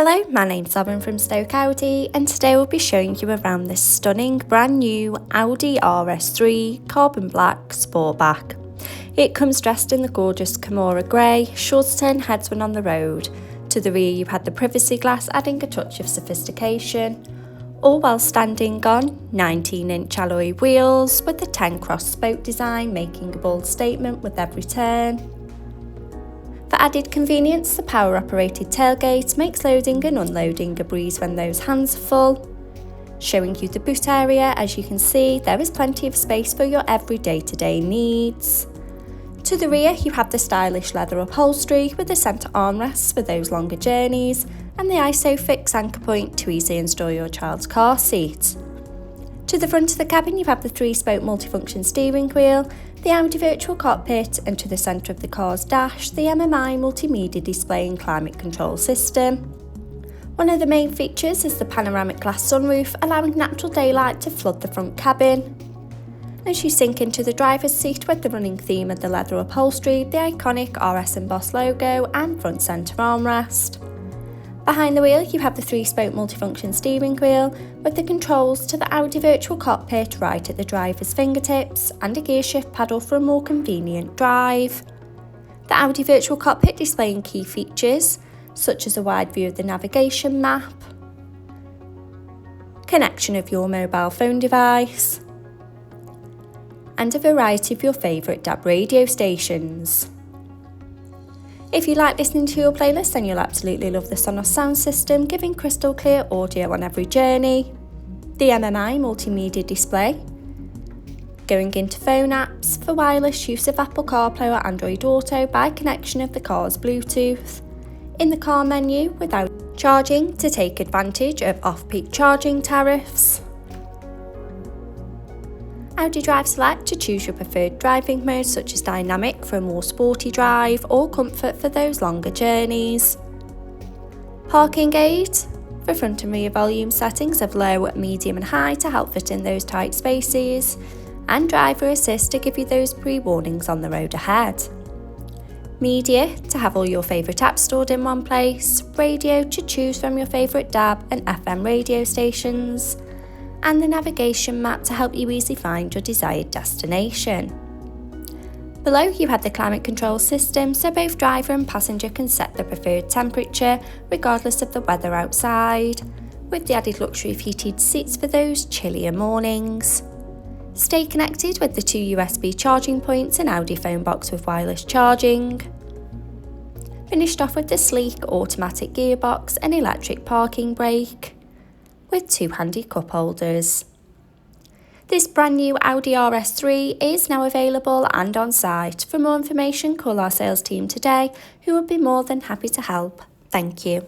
Hello, my name's Lauren from Stoke Audi, and today we'll be showing you around this stunning brand new Audi RS3 carbon black Sportback. It comes dressed in the gorgeous Kemora grey, sure to turn heads when on the road. To the rear you've had the privacy glass adding a touch of sophistication, all while standing on 19-inch alloy wheels with the 10 cross spoke design making a bold statement with every turn. For added convenience, the power-operated tailgate makes loading and unloading a breeze when those hands are full. Showing you the boot area, as you can see, there is plenty of space for your every day-to-day needs. To the rear, you have the stylish leather upholstery with the centre armrests for those longer journeys and the ISOFIX anchor point to easily install your child's car seat. To the front of the cabin, you have the 3-spoke multifunction steering wheel, the Audi virtual cockpit, and to the centre of the car's dash, the MMI multimedia display and climate control system. One of the main features is the panoramic glass sunroof, allowing natural daylight to flood the front cabin. As you sink into the driver's seat with the running theme of the leather upholstery, the iconic RS embossed logo and front centre armrest. Behind the wheel you have the 3-spoke multifunction steering wheel with the controls to the Audi virtual cockpit right at the driver's fingertips and a gear shift paddle for a more convenient drive. The Audi virtual cockpit displaying key features such as a wide view of the navigation map, connection of your mobile phone device, and a variety of your favourite DAB radio stations. If you like listening to your playlist, then you'll absolutely love the Sonos sound system, giving crystal clear audio on every journey, the MMI multimedia display, going into phone apps for wireless use of Apple CarPlay or Android Auto by connection of the car's Bluetooth, in the car menu without charging to take advantage of off-peak charging tariffs, Audi Drive Select to choose your preferred driving mode such as dynamic for a more sporty drive or comfort for those longer journeys. Parking aid for front and rear volume settings of low, medium and high to help fit in those tight spaces, and driver assist to give you those pre-warnings on the road ahead. Media to have all your favourite apps stored in one place, radio to choose from your favourite DAB and FM radio stations, and the navigation map to help you easily find your desired destination. Below you have the climate control system, so both driver and passenger can set the preferred temperature regardless of the weather outside, with the added luxury of heated seats for those chillier mornings. Stay connected with the 2 USB charging points and Audi phone box with wireless charging. Finished off with the sleek automatic gearbox and electric parking brake, with 2 handy cup holders. This brand new Audi RS3 is now available and on site. For more information, call our sales team today, who will be more than happy to help. Thank you.